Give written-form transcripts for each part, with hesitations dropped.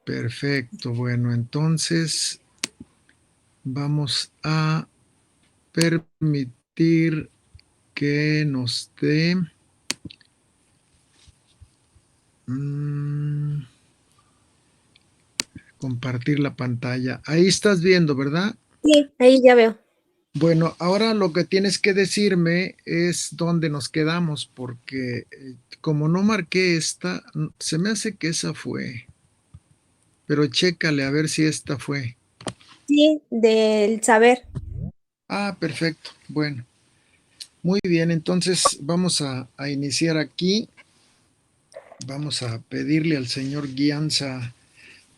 Perfecto. Bueno, entonces vamos a permitir que nos dé mm, compartir la pantalla. Ahí estás viendo, ¿verdad? Sí, ahí ya veo. Bueno, ahora lo que tienes que decirme es dónde nos quedamos, porque como no marqué esta, se me hace que esa fue, pero chécale a ver si esta fue. Sí, del saber. Ah, perfecto. Bueno, muy bien, entonces vamos a iniciar aquí. Vamos a pedirle al Señor guianza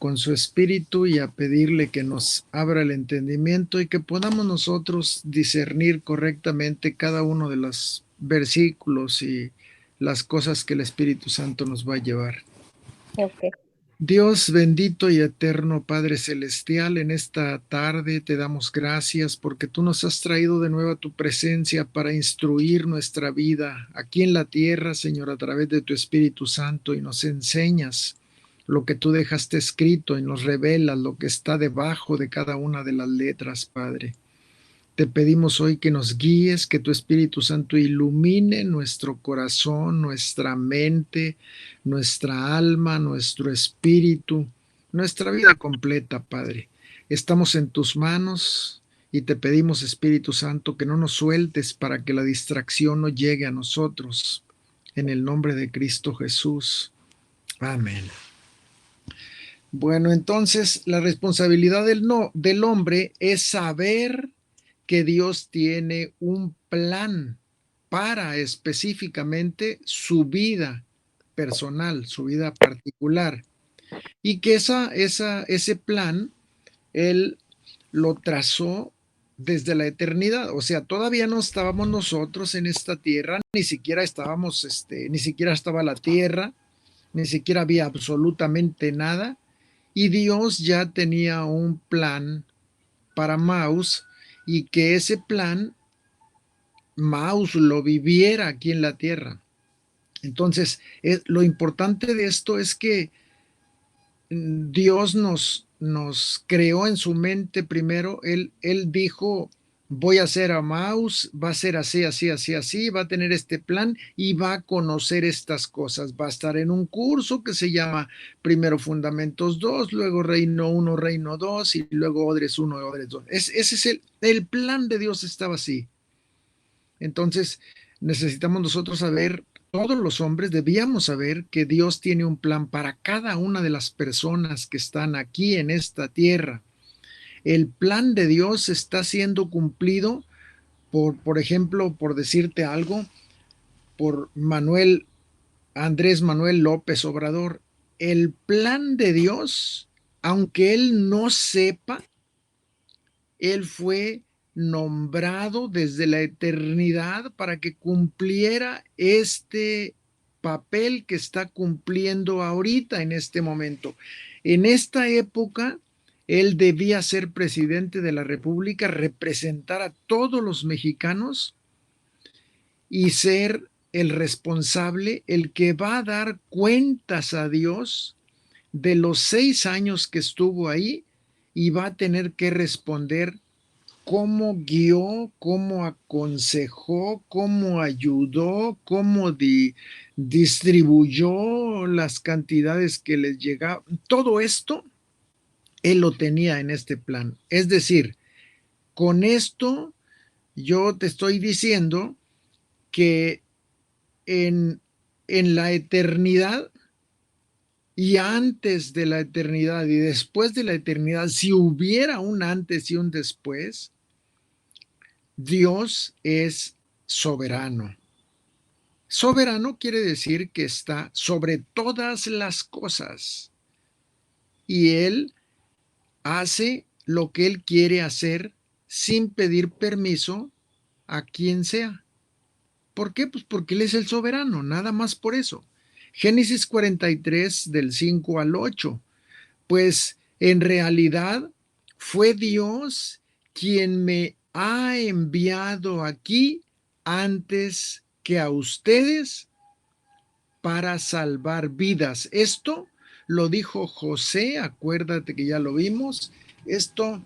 con su espíritu y a pedirle que nos abra el entendimiento y que podamos nosotros discernir correctamente cada uno de los versículos y las cosas que el Espíritu Santo nos va a llevar. Ok. Dios bendito y eterno Padre Celestial, en esta tarde te damos gracias porque tú nos has traído de nuevo a tu presencia para instruir nuestra vida aquí en la tierra, Señor, a través de tu Espíritu Santo y nos enseñas lo que tú dejaste escrito y nos revelas lo que está debajo de cada una de las letras, Padre. Te pedimos hoy que nos guíes, que tu Espíritu Santo ilumine nuestro corazón, nuestra mente, nuestra alma, nuestro espíritu, nuestra vida completa, Padre. Estamos en tus manos y te pedimos, Espíritu Santo, que no nos sueltes para que la distracción no llegue a nosotros. En el nombre de Cristo Jesús. Amén. Bueno, entonces la responsabilidad del hombre es saber que Dios tiene un plan para específicamente su vida personal, su vida particular, y que ese plan Él lo trazó desde la eternidad. O sea, todavía no estábamos nosotros en esta tierra, ni siquiera estábamos, ni siquiera estaba la tierra, ni siquiera había absolutamente nada, y Dios ya tenía un plan para Maus y que ese plan Maus lo viviera aquí en la tierra. Entonces, lo importante de esto es que Dios nos creó en su mente primero. Él dijo, voy a hacer a Maus, va a ser así, así, así, así, va a tener este plan y va a conocer estas cosas. Va a estar en un curso que se llama primero Fundamentos 2, luego Reino 1, Reino 2 y luego Odres 1, Odres 2. Ese es el plan de Dios estaba así. Entonces, necesitamos nosotros saber, todos los hombres debíamos saber que Dios tiene un plan para cada una de las personas que están aquí en esta tierra. El plan de Dios está siendo cumplido por ejemplo, por decirte algo, por Andrés Manuel López Obrador. El plan de Dios, aunque él no sepa, él fue nombrado desde la eternidad para que cumpliera este papel que está cumpliendo ahorita en este momento. En esta época, él debía ser presidente de la República, representar a todos los mexicanos y ser el responsable, el que va a dar cuentas a Dios de los 6 años que estuvo ahí y va a tener que responder cómo guió, cómo aconsejó, cómo ayudó, cómo distribuyó las cantidades que les llegaban. Todo esto él lo tenía en este plan. Es decir, con esto yo te estoy diciendo que en, en la eternidad y antes de la eternidad y después de la eternidad, si hubiera un antes y un después, Dios es soberano. Soberano quiere decir que está sobre todas las cosas y Él hace lo que Él quiere hacer sin pedir permiso a quien sea. ¿Por qué? Pues porque Él es el soberano, nada más por eso. Génesis 43 del 5 al 8. Pues en realidad fue Dios quien me ha enviado aquí antes que a ustedes para salvar vidas. Esto lo dijo José, acuérdate que ya lo vimos. Esto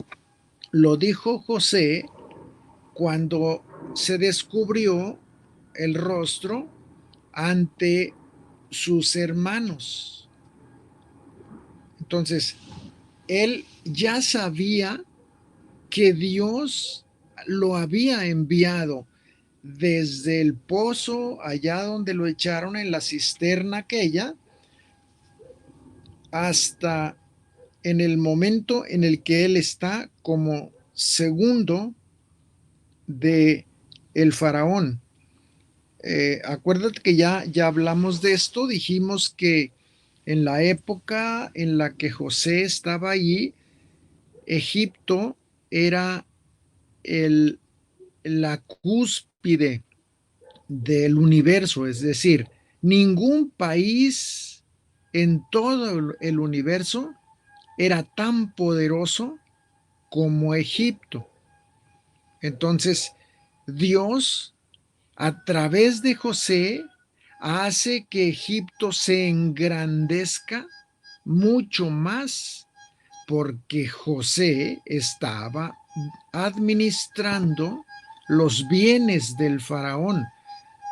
lo dijo José cuando se descubrió el rostro ante sus hermanos. Entonces, él ya sabía que Dios lo había enviado desde el pozo, allá donde lo echaron en la cisterna aquella, hasta en el momento en el que él está como segundo de el faraón. Acuérdate que ya hablamos de esto, dijimos que en la época en la que José estaba allí, Egipto era el, la cúspide del universo, es decir, ningún país en todo el universo era tan poderoso como Egipto. Entonces, Dios, a través de José, hace que Egipto se engrandezca mucho más porque José estaba administrando los bienes del faraón,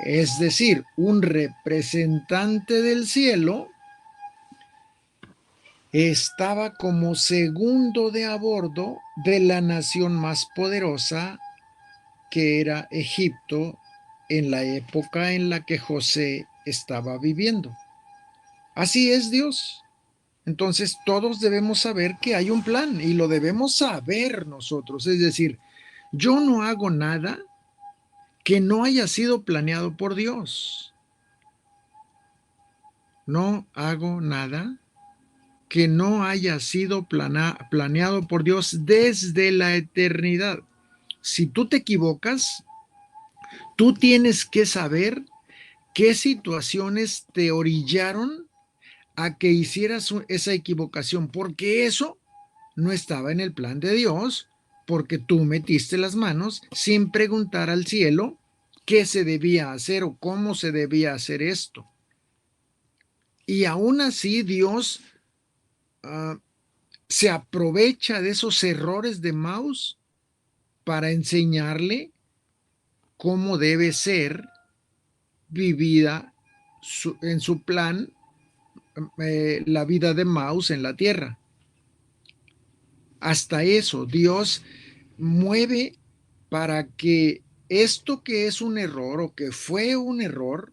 es decir, un representante del cielo estaba como segundo de a bordo de la nación más poderosa que era Egipto en la época en la que José estaba viviendo. Así es Dios. Entonces todos debemos saber que hay un plan y lo debemos saber nosotros. Es decir, yo no hago nada que no haya sido planeado por Dios. No hago nada que no haya sido planeado por Dios desde la eternidad. Si tú te equivocas, tú tienes que saber qué situaciones te orillaron a que hicieras esa equivocación, porque eso no estaba en el plan de Dios, porque tú metiste las manos sin preguntar al cielo qué se debía hacer o cómo se debía hacer esto. Y aún así Dios se aprovecha de esos errores de Maus para enseñarle cómo debe ser vivida en su plan la vida de Maus en la tierra. Hasta eso, Dios mueve para que esto que es un error o que fue un error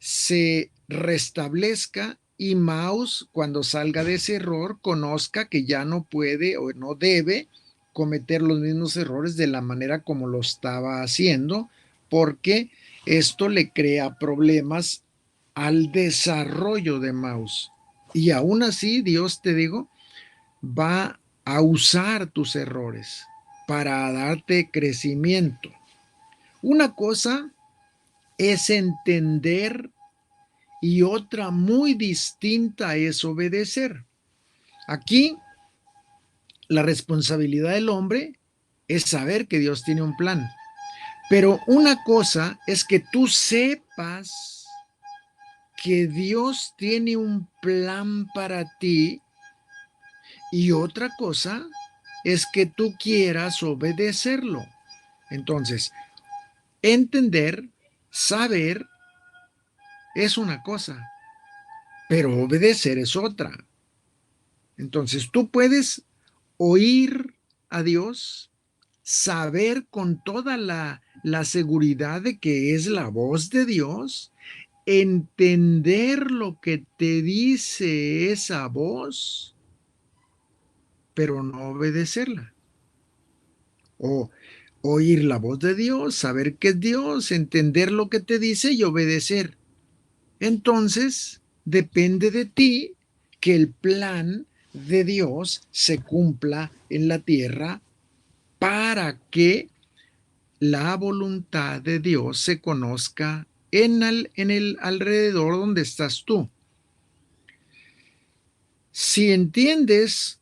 se restablezca y Maus, cuando salga de ese error, conozca que ya no puede o no debe cometer los mismos errores de la manera como lo estaba haciendo, porque esto le crea problemas al desarrollo de Maus. Y aún así, Dios, te digo, va a usar tus errores para darte crecimiento. Una cosa es entender y otra muy distinta es obedecer. Aquí la responsabilidad del hombre es saber que Dios tiene un plan. Pero una cosa es que tú sepas que Dios tiene un plan para ti y otra cosa es que tú quieras obedecerlo. Entonces, entender, saber es una cosa, pero obedecer es otra. Entonces, tú puedes oír a Dios, saber con toda la seguridad de que es la voz de Dios, entender lo que te dice esa voz, pero no obedecerla. O oír la voz de Dios, saber que es Dios, entender lo que te dice y obedecer. Entonces, depende de ti que el plan de Dios se cumpla en la tierra para que la voluntad de Dios se conozca en el alrededor donde estás tú. Si entiendes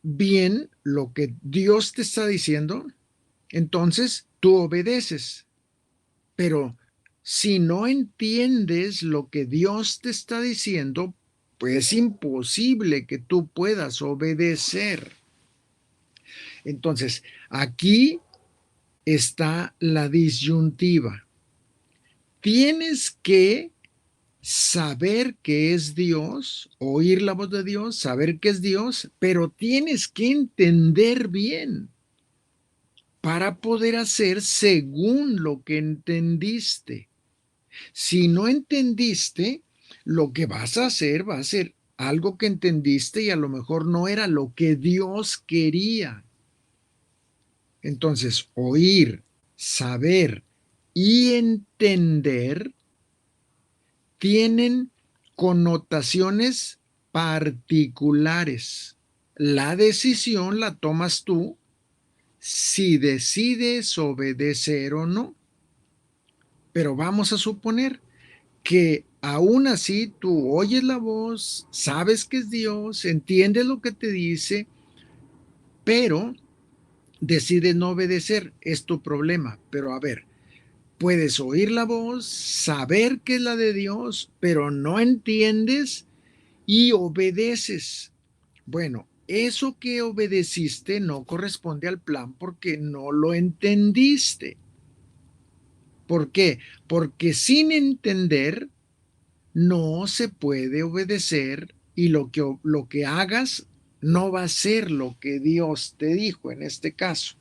bien lo que Dios te está diciendo, entonces tú obedeces. Pero si no entiendes lo que Dios te está diciendo, Pues es imposible que tú puedas obedecer. Entonces, aquí está la disyuntiva. Tienes que saber que es Dios, oír la voz de Dios, saber que es Dios, pero tienes que entender bien para poder hacer según lo que entendiste. Si no entendiste, lo que vas a hacer va a ser algo que entendiste y a lo mejor no era lo que Dios quería. Entonces, oír, saber y entender tienen connotaciones particulares. La decisión la tomas tú si decides obedecer o no. Pero vamos a suponer que aún así tú oyes la voz, sabes que es Dios, entiendes lo que te dice, pero decides no obedecer. Es tu problema. Pero a ver, puedes oír la voz, saber que es la de Dios, pero no entiendes y obedeces. Bueno, eso que obedeciste no corresponde al plan porque no lo entendiste. ¿Por qué? Porque sin entender no se puede obedecer y lo que hagas no va a ser lo que Dios te dijo en este caso.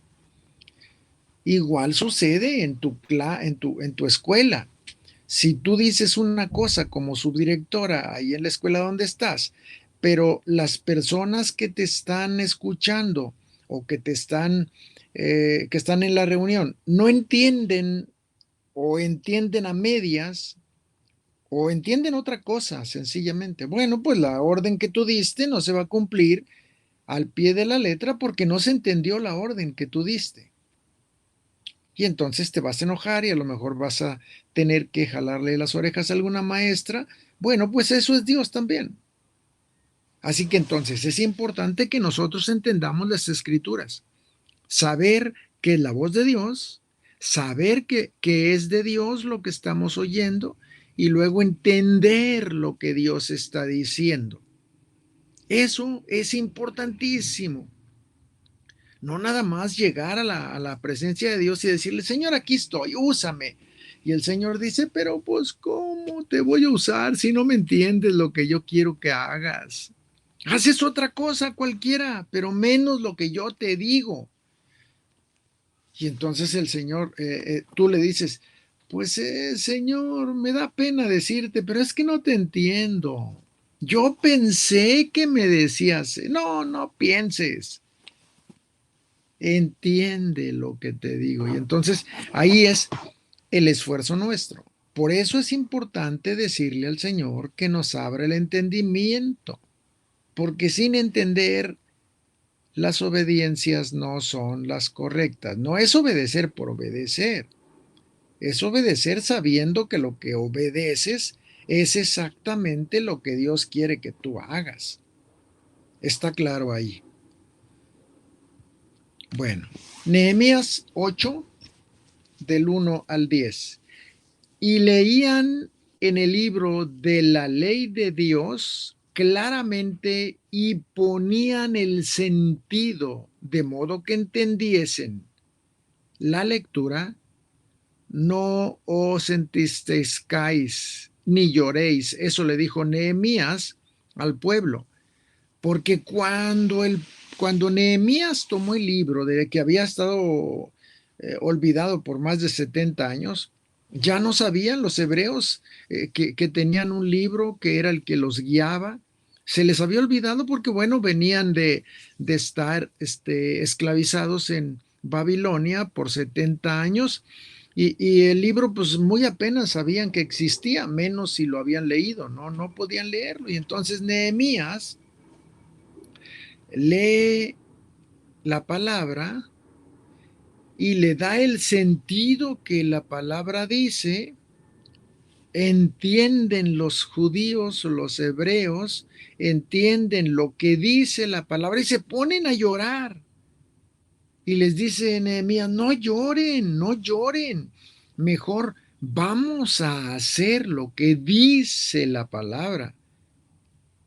Igual sucede en tu escuela. Si tú dices una cosa como subdirectora ahí en la escuela donde estás, pero las personas que te están escuchando o que están en la reunión no entienden o entienden a medias o entienden otra cosa sencillamente. Bueno, pues la orden que tú diste no se va a cumplir al pie de la letra porque no se entendió la orden que tú diste. Y entonces te vas a enojar y a lo mejor vas a tener que jalarle las orejas a alguna maestra. Bueno, pues eso es Dios también. Así que entonces es importante que nosotros entendamos las escrituras, saber que es la voz de Dios, saber que es de Dios lo que estamos oyendo y luego entender lo que Dios está diciendo. Eso es importantísimo. No nada más llegar a la presencia de Dios y decirle, Señor, aquí estoy, úsame. Y el Señor dice, pero pues, ¿cómo te voy a usar si no me entiendes lo que yo quiero que hagas? Haces otra cosa cualquiera, pero menos lo que yo te digo. Y entonces el Señor, tú le dices, pues Señor, me da pena decirte, pero es que no te entiendo. Yo pensé que me decías, no, no pienses. Entiende lo que te digo. Y entonces ahí es el esfuerzo nuestro. Por eso es importante decirle al Señor que nos abra el entendimiento, porque sin entender las obediencias no son las correctas. No es obedecer por obedecer, es obedecer sabiendo que lo que obedeces es exactamente lo que Dios quiere que tú hagas. Está claro ahí. Bueno, Nehemías 8, del 1 al 10. Y leían en el libro de la ley de Dios claramente y ponían el sentido de modo que entendiesen la lectura. No os entristezcáis ni lloréis. Eso le dijo Nehemías al pueblo, porque cuando Nehemías tomó el libro de que había estado olvidado por más de 70 años, ya no sabían los hebreos que tenían un libro que era el que los guiaba. Se les había olvidado porque, bueno, venían de estar esclavizados en Babilonia por 70 años y el libro, pues muy apenas sabían que existía, menos si lo habían leído, ¿no? No podían leerlo. Y entonces Nehemías lee la palabra y le da el sentido que la palabra dice, entienden los judíos, los hebreos, entienden lo que dice la palabra y se ponen a llorar. Y les dice Nehemías, no lloren, no lloren, mejor vamos a hacer lo que dice la palabra.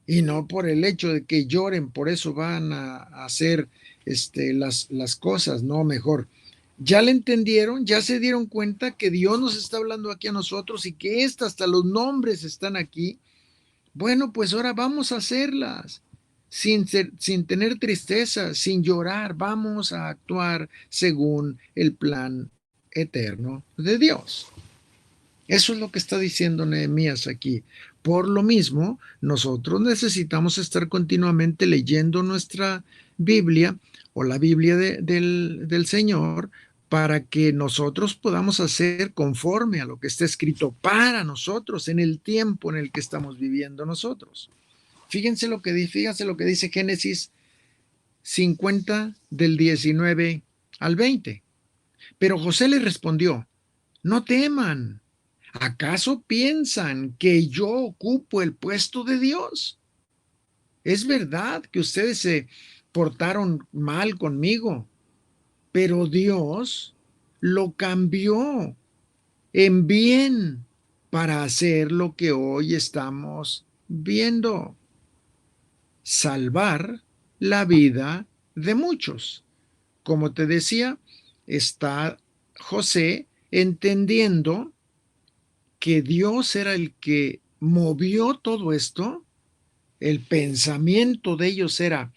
y no por el hecho de que lloren, por eso van a hacer las cosas, no, mejor. Ya le entendieron, ya se dieron cuenta que Dios nos está hablando aquí a nosotros y que hasta los nombres están aquí. Bueno, pues ahora vamos a hacerlas sin tener tristeza, sin llorar. Vamos a actuar según el plan eterno de Dios. Eso es lo que está diciendo Nehemías aquí. Por lo mismo, nosotros necesitamos estar continuamente leyendo nuestra Biblia o la Biblia del Señor para que nosotros podamos hacer conforme a lo que está escrito para nosotros en el tiempo en el que estamos viviendo nosotros. Fíjense lo que dice Génesis 50 del 19 al 20. Pero José le respondió, no teman. ¿Acaso piensan que yo ocupo el puesto de Dios? Es verdad que ustedes se portaron mal conmigo, pero Dios lo cambió en bien para hacer lo que hoy estamos viendo, salvar la vida de muchos. Como te decía, está José entendiendo que Dios era el que movió todo esto. El pensamiento de ellos era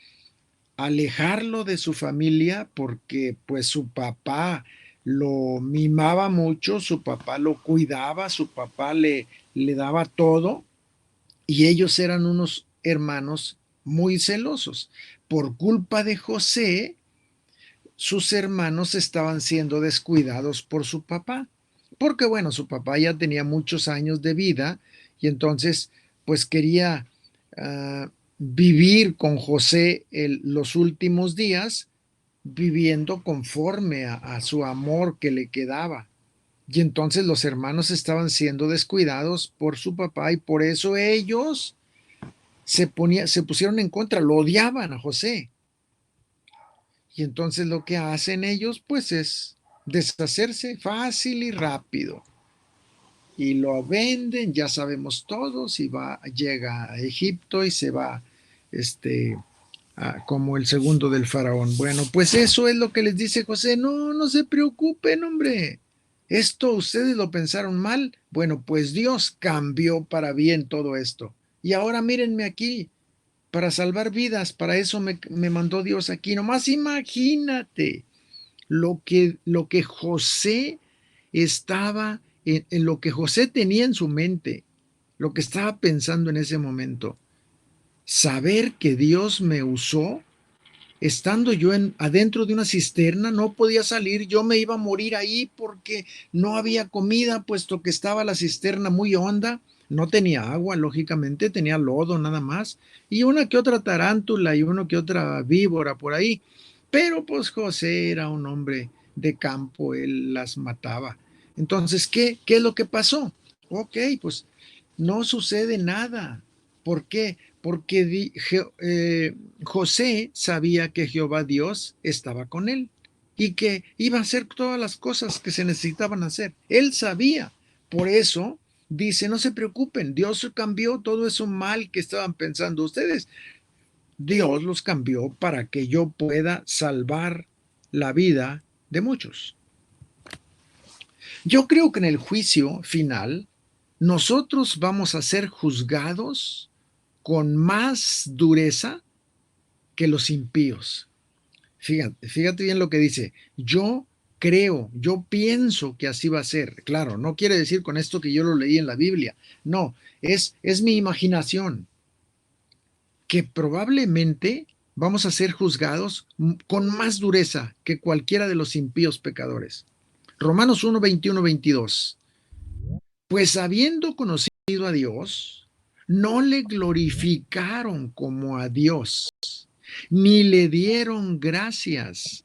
alejarlo de su familia porque pues su papá lo mimaba mucho, su papá lo cuidaba, su papá le daba todo y ellos eran unos hermanos muy celosos. Por culpa de José, sus hermanos estaban siendo descuidados por su papá, porque bueno, su papá ya tenía muchos años de vida y entonces pues quería vivir con José los últimos días, viviendo conforme a su amor que le quedaba. Y entonces los hermanos estaban siendo descuidados por su papá y por eso ellos se pusieron en contra, lo odiaban a José. Y entonces lo que hacen ellos pues es deshacerse fácil y rápido. Y lo venden, ya sabemos todos, y llega a Egipto y se va como el segundo del faraón. Bueno, pues eso es lo que les dice José. No, no se preocupen, hombre. Esto ustedes lo pensaron mal. Bueno, pues Dios cambió para bien todo esto. Y ahora mírenme aquí, para salvar vidas, para eso me mandó Dios aquí. Nomás imagínate lo que José estaba, en lo que José tenía en su mente, lo que estaba pensando en ese momento. Saber que Dios me usó, estando yo adentro de una cisterna, no podía salir, yo me iba a morir ahí porque no había comida, puesto que estaba la cisterna muy honda. No tenía agua, lógicamente, tenía lodo nada más, y una que otra tarántula y una que otra víbora por ahí. Pero pues José era un hombre de campo, él las mataba. Entonces, ¿qué es lo que pasó? Ok, pues no sucede nada. ¿Por qué? Porque José sabía que Jehová Dios estaba con él y que iba a hacer todas las cosas que se necesitaban hacer. Él sabía. Por eso dice, no se preocupen, Dios cambió todo eso mal que estaban pensando ustedes. Dios los cambió para que yo pueda salvar la vida de muchos. Yo creo que en el juicio final nosotros vamos a ser juzgados con más dureza que los impíos. Fíjate bien lo que dice. Yo creo, yo pienso que así va a ser. Claro, no quiere decir con esto que yo lo leí en la Biblia. No, es mi imaginación. Que probablemente vamos a ser juzgados con más dureza que cualquiera de los impíos pecadores. Romanos 1, 21, 22. Pues habiendo conocido a Dios, no le glorificaron como a Dios, ni le dieron gracias,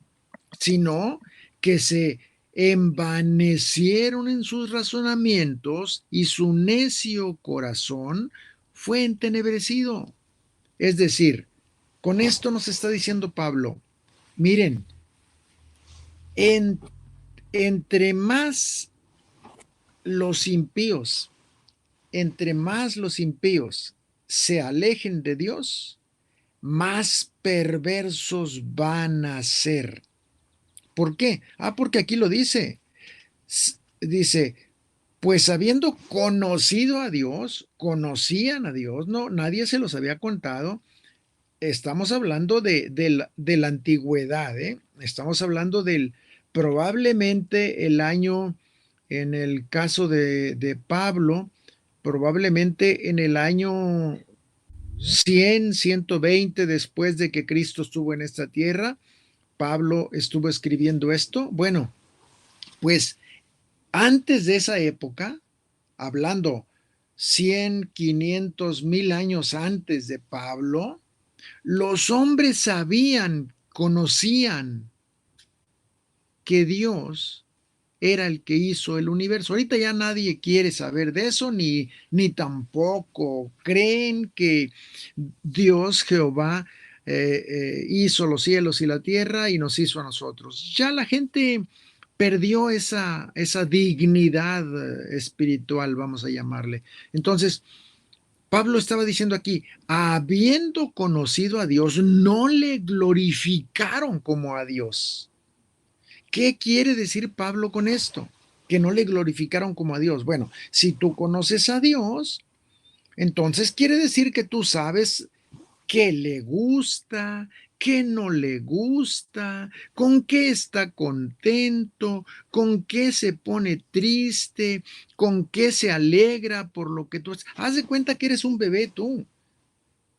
sino que se envanecieron en sus razonamientos y su necio corazón fue entenebrecido. Es decir, con esto nos está diciendo Pablo, miren, en, entre más los impíos, entre más los impíos se alejen de Dios, más perversos van a ser. ¿Por qué? Porque aquí lo dice. Dice, pues habiendo conocido a Dios, conocían a Dios, no, nadie se los había contado. Estamos hablando de la antigüedad, ¿eh? Estamos hablando del probablemente el año, en el caso de Pablo, probablemente en el año 120 después de que Cristo estuvo en esta tierra, Pablo estuvo escribiendo esto. Bueno, pues antes de esa época, hablando 100, 500, 1000 años antes de Pablo, los hombres sabían, conocían que Dios era el que hizo el universo. Ahorita ya nadie quiere saber de eso, ni tampoco creen que Dios, Jehová, hizo los cielos y la tierra y nos hizo a nosotros. Ya la gente perdió esa dignidad espiritual, vamos a llamarle. Entonces, Pablo estaba diciendo aquí, habiendo conocido a Dios, no le glorificaron como a Dios. ¿Qué quiere decir Pablo con esto? Que no le glorificaron como a Dios. Bueno, si tú conoces a Dios, entonces quiere decir que tú sabes qué le gusta, qué no le gusta, con qué está contento, con qué se pone triste, con qué se alegra por lo que tú haces. Haz de cuenta que eres un bebé tú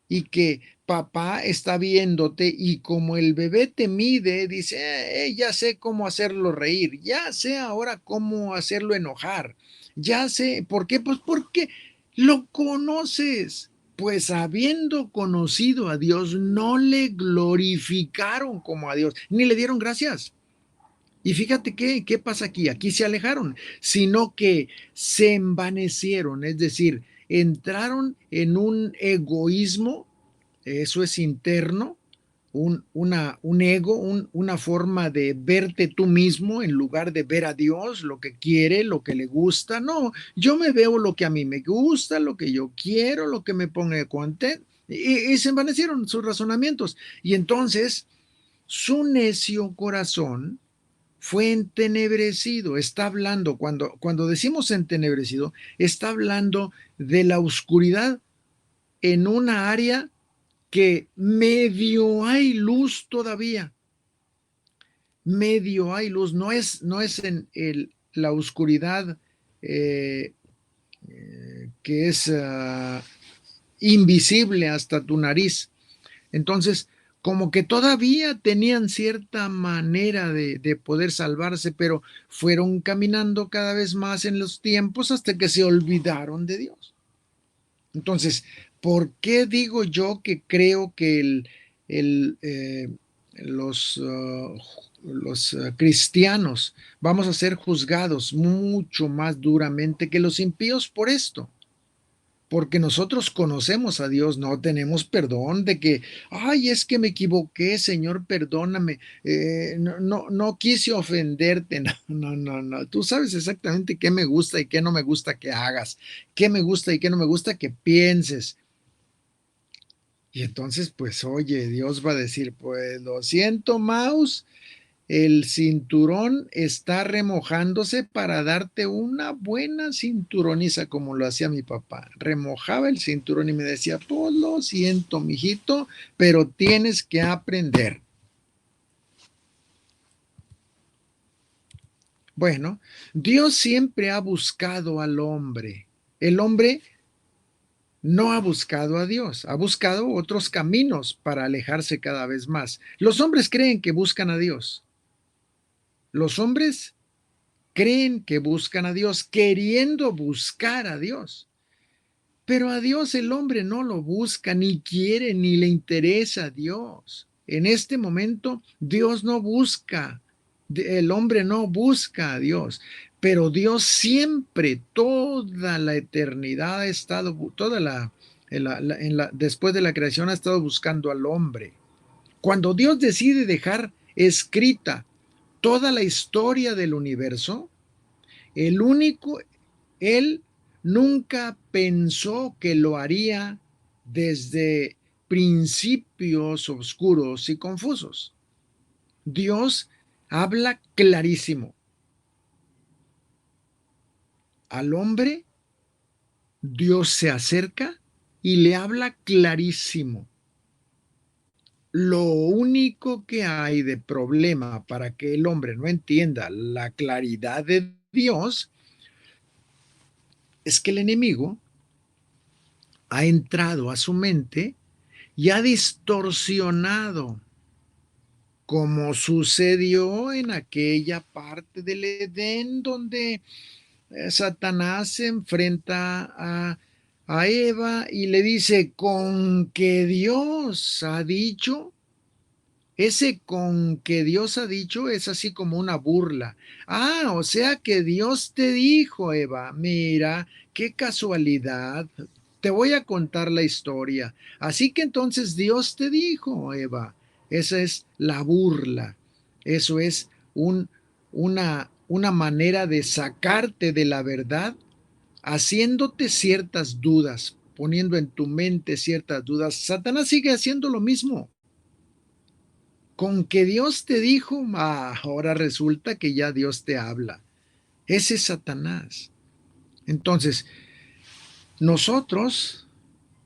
y que papá está viéndote y como el bebé te mide, dice, ya sé cómo hacerlo reír, ya sé ahora cómo hacerlo enojar, ya sé, ¿por qué? Pues porque lo conoces. Pues habiendo conocido a Dios, no le glorificaron como a Dios, ni le dieron gracias. Y fíjate qué pasa aquí. Aquí se alejaron, sino que se envanecieron, es decir, entraron en un egoísmo, eso es interno, un ego, una forma de verte tú mismo en lugar de ver a Dios, lo que quiere, lo que le gusta. No, yo me veo lo que a mí me gusta, lo que yo quiero, lo que me pone contento. Y se envanecieron sus razonamientos. Y entonces su necio corazón fue entenebrecido. Está hablando, cuando decimos entenebrecido, está hablando de la oscuridad en una área que medio hay luz todavía. Medio hay luz. No es en la oscuridad que es invisible hasta tu nariz. Entonces, como que todavía tenían cierta manera de poder salvarse, pero fueron caminando cada vez más en los tiempos hasta que se olvidaron de Dios. Entonces, ¿por qué digo yo que creo que los cristianos vamos a ser juzgados mucho más duramente que los impíos por esto? Porque nosotros conocemos a Dios, no tenemos perdón de que, ay, es que me equivoqué, Señor, perdóname, no quise ofenderte, no, tú sabes exactamente qué me gusta y qué no me gusta que hagas, qué me gusta y qué no me gusta que pienses. Y entonces, pues, oye, Dios va a decir, pues, lo siento, Maus, el cinturón está remojándose para darte una buena cinturoniza como lo hacía mi papá. Remojaba el cinturón y me decía, pues lo siento, mijito, pero tienes que aprender. Bueno, Dios siempre ha buscado al hombre. El hombre no ha buscado a Dios, ha buscado otros caminos para alejarse cada vez más. Los hombres creen que buscan a Dios. Los hombres creen que buscan a Dios, queriendo buscar a Dios. Pero a Dios el hombre no lo busca, ni quiere, ni le interesa a Dios. En este momento Dios no busca, el hombre no busca a Dios, pero Dios siempre, toda la eternidad ha estado, después de la creación ha estado buscando al hombre. Cuando Dios decide dejar escrita toda la historia del universo, el único, él nunca pensó que lo haría desde principios oscuros y confusos. Dios habla clarísimo. Al hombre, Dios se acerca y le habla clarísimo. Lo único que hay de problema para que el hombre no entienda la claridad de Dios es que el enemigo ha entrado a su mente y ha distorsionado, como sucedió en aquella parte del Edén donde Satanás se enfrenta a Eva y le dice, con que Dios ha dicho. Ese con que Dios ha dicho es así como una burla. Ah, o sea que Dios te dijo, Eva, mira, qué casualidad. Te voy a contar la historia. Así que entonces Dios te dijo, Eva. Esa es la burla. Eso es una manera de sacarte de la verdad, haciéndote ciertas dudas, poniendo en tu mente ciertas dudas. Satanás sigue haciendo lo mismo. Con que Dios te dijo, ahora resulta que ya Dios te habla. Ese es Satanás. Entonces, nosotros,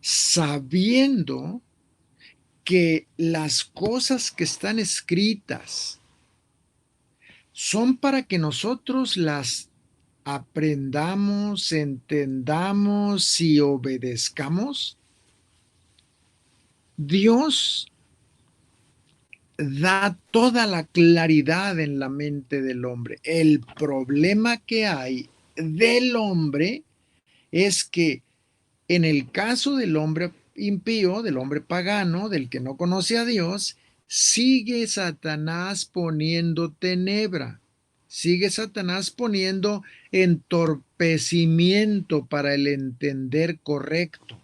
sabiendo que las cosas que están escritas son para que nosotros las aprendamos, entendamos y obedezcamos, Dios da toda la claridad en la mente del hombre. El problema que hay del hombre es que en el caso del hombre impío, del hombre pagano, del que no conoce a Dios, sigue Satanás poniendo tenebra, sigue Satanás poniendo entorpecimiento para el entender correcto.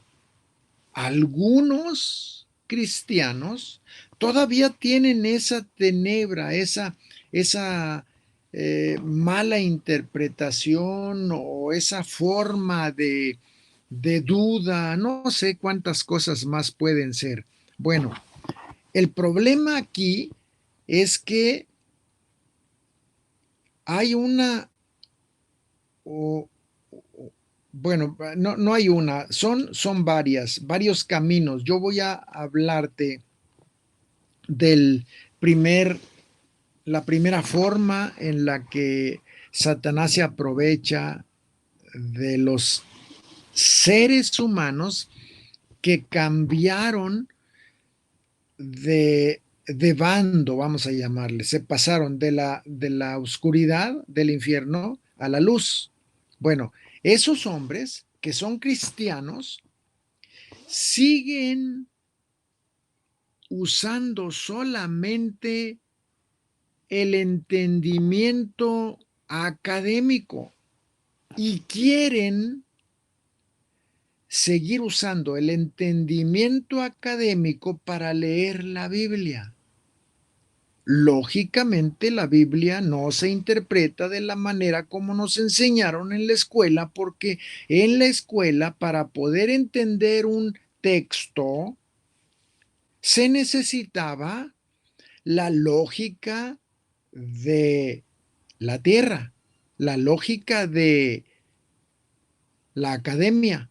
Algunos cristianos todavía tienen esa tenebra, esa mala interpretación o esa forma de duda, no sé cuántas cosas más pueden ser. Bueno, el problema aquí es que hay una, o, bueno, no hay una, son varios caminos. Yo voy a hablarte del la primera forma en la que Satanás se aprovecha de los seres humanos que cambiaron de bando, vamos a llamarle, se pasaron de la oscuridad del infierno a la luz. Bueno, esos hombres que son cristianos siguen usando solamente el entendimiento académico y quieren seguir usando el entendimiento académico para leer la Biblia. Lógicamente, la Biblia no se interpreta de la manera como nos enseñaron en la escuela, porque en la escuela, para poder entender un texto, se necesitaba la lógica de la tierra, la lógica de la academia.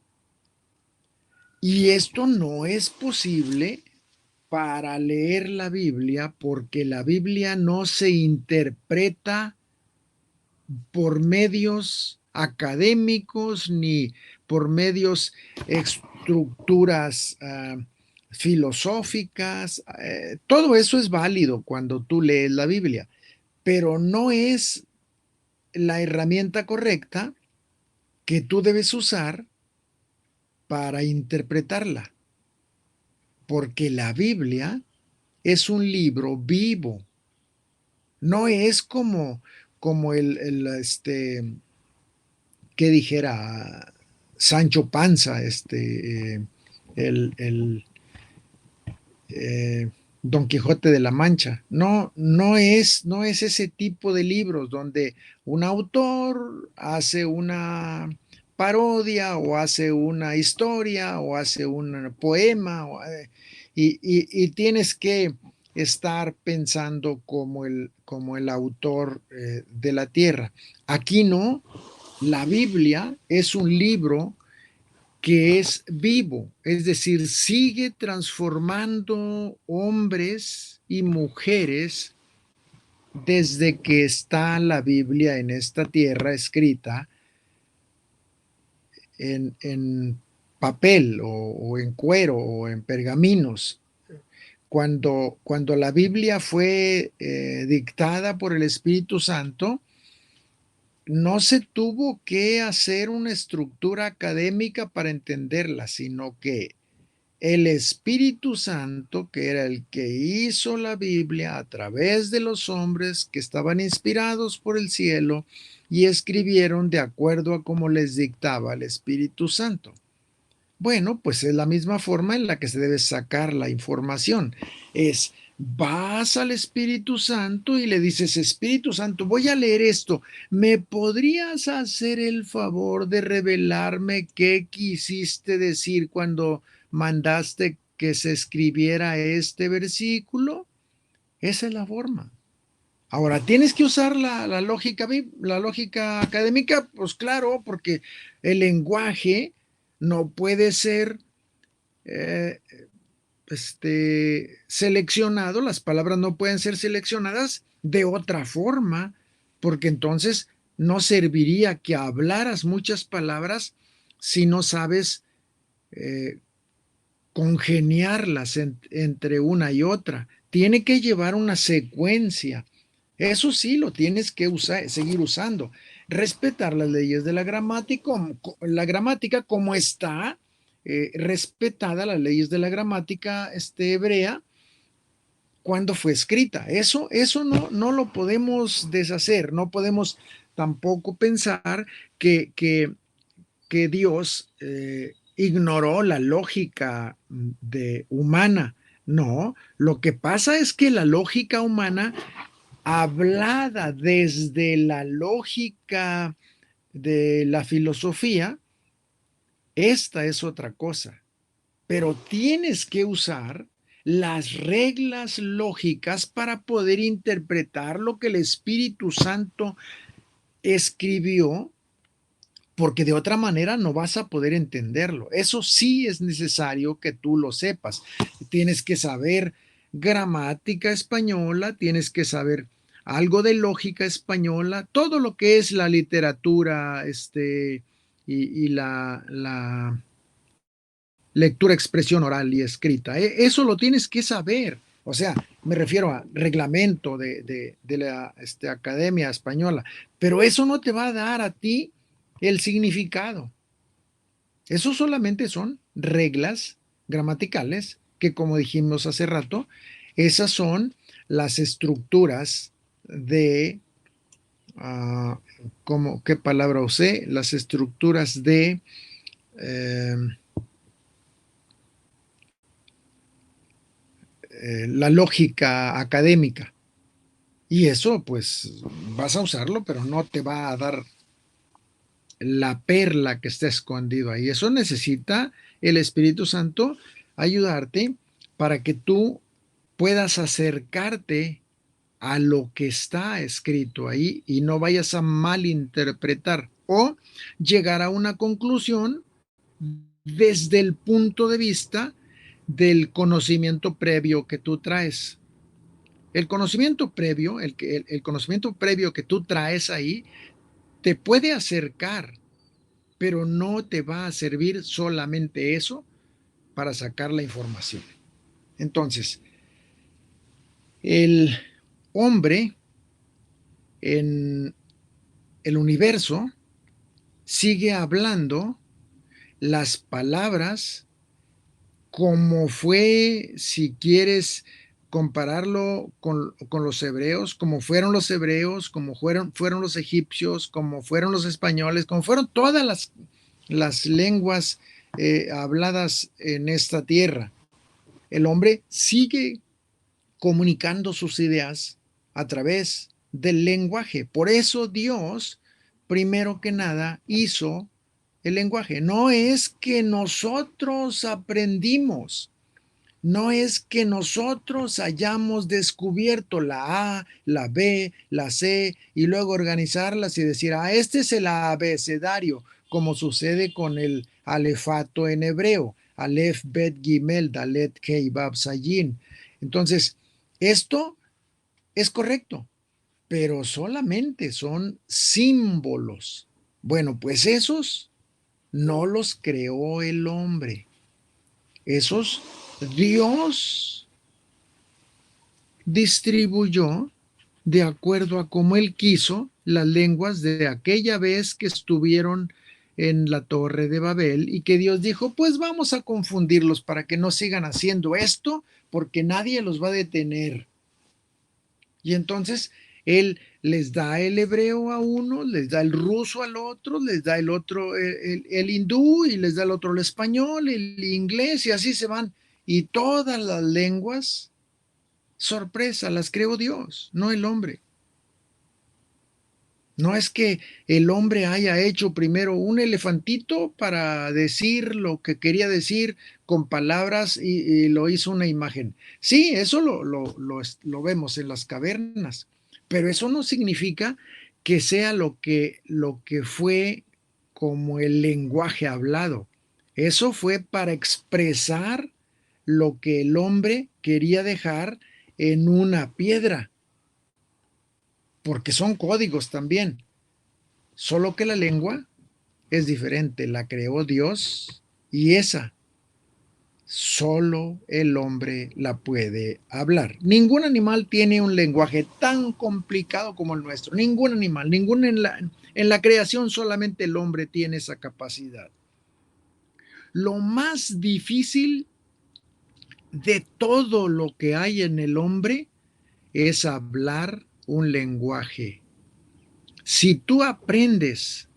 Y esto no es posible para leer la Biblia porque la Biblia no se interpreta por medios académicos ni por medios estructuras filosóficas. Todo eso es válido cuando tú lees la Biblia, pero no es la herramienta correcta que tú debes usar para interpretarla, porque la Biblia es un libro vivo, no es como que dijera Sancho Panza, el Don Quijote de la Mancha. No, no es ese tipo de libros donde un autor hace una parodia o hace una historia o hace un poema y tienes que estar pensando como el autor de la tierra. Aquí no, la Biblia es un libro que es vivo, es decir, sigue transformando hombres y mujeres desde que está la Biblia en esta tierra escrita en papel o en cuero o en pergaminos. Cuando la Biblia fue dictada por el Espíritu Santo, no se tuvo que hacer una estructura académica para entenderla, sino que el Espíritu Santo, que era el que hizo la Biblia a través de los hombres que estaban inspirados por el cielo y escribieron de acuerdo a como les dictaba el Espíritu Santo. Bueno, pues es la misma forma en la que se debe sacar la información. Vas al Espíritu Santo y le dices, Espíritu Santo, voy a leer esto. ¿Me podrías hacer el favor de revelarme qué quisiste decir cuando mandaste que se escribiera este versículo? Esa es la forma. Ahora, ¿tienes que usar la lógica académica? Pues claro, porque el lenguaje no puede ser eh, seleccionado, las palabras no pueden ser seleccionadas de otra forma, porque entonces no serviría que hablaras muchas palabras si no sabes eh, congeniarlas entre una y otra. Tiene que llevar una secuencia. Eso sí, lo tienes que seguir usando. Respetar las leyes de la gramática como está respetada las leyes de la gramática hebrea cuando fue escrita. Eso no lo podemos deshacer. No podemos tampoco pensar que Dios ignoró la lógica humana. No, lo que pasa es que la lógica humana, hablada desde la lógica de la filosofía, esta es otra cosa, pero tienes que usar las reglas lógicas para poder interpretar lo que el Espíritu Santo escribió, porque de otra manera no vas a poder entenderlo. Eso sí es necesario que tú lo sepas. Tienes que saber gramática española, tienes que saber algo de lógica española, todo lo que es la literatura y la lectura, expresión oral y escrita. Eso lo tienes que saber. O sea, me refiero a reglamento de la Academia Española, pero eso no te va a dar a ti el significado. Eso solamente son reglas gramaticales que, como dijimos hace rato, esas son las estructuras de, ¿qué palabra usé? Las estructuras de la lógica académica. Y eso, pues, vas a usarlo, pero no te va a dar la perla que está escondido ahí. Eso necesita el Espíritu Santo ayudarte para que tú puedas acercarte a lo que está escrito ahí y no vayas a malinterpretar o llegar a una conclusión desde el punto de vista del conocimiento previo que tú traes. El conocimiento previo, el conocimiento previo que tú traes ahí, te puede acercar, pero no te va a servir solamente eso para sacar la información. Entonces, el hombre en el universo sigue hablando las palabras como fue, si quieres compararlo con los hebreos, como fueron los hebreos, como fueron los egipcios, como fueron los españoles, como fueron todas las lenguas habladas en esta tierra. El hombre sigue comunicando sus ideas a través del lenguaje. Por eso Dios, primero que nada, hizo el lenguaje. No es que nosotros aprendimos, no es que nosotros hayamos descubierto la A, la B, la C y luego organizarlas y decir, este es el abecedario, como sucede con el alefato en hebreo, Aleph, Bet, Gimel, Dalet, Hei, Bab, Sayin. Entonces, esto es correcto, pero solamente son símbolos. Bueno, pues esos no los creó el hombre. Esos Dios distribuyó de acuerdo a como él quiso las lenguas de aquella vez que estuvieron en la Torre de Babel y que Dios dijo, pues vamos a confundirlos para que no sigan haciendo esto porque nadie los va a detener. Y entonces él les da el hebreo a uno, les da el ruso al otro, les da el otro el hindú y les da el otro el español, el inglés y así se van. Y todas las lenguas, sorpresa, las creó Dios, no el hombre. No es que el hombre haya hecho primero un elefantito para decir lo que quería decir con palabras y lo hizo una imagen. Sí, eso lo vemos en las cavernas, pero eso no significa que sea lo que fue como el lenguaje hablado. Eso fue para expresar lo que el hombre quería dejar en una piedra, porque son códigos también. Solo que la lengua es diferente, la creó Dios y esa solo el hombre la puede hablar. Ningún animal tiene un lenguaje tan complicado como el nuestro, ningún animal, ningún en la creación solamente el hombre tiene esa capacidad. Lo más difícil de todo lo que hay en el hombre es hablar un lenguaje. Si tú aprendes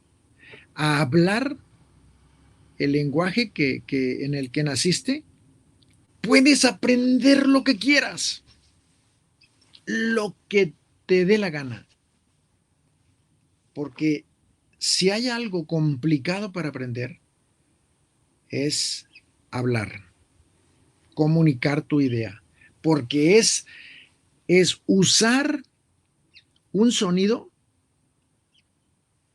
a hablar el lenguaje en el que naciste, puedes aprender lo que quieras, lo que te dé la gana. Porque si hay algo complicado para aprender, es hablar, comunicar tu idea. Porque es usar un sonido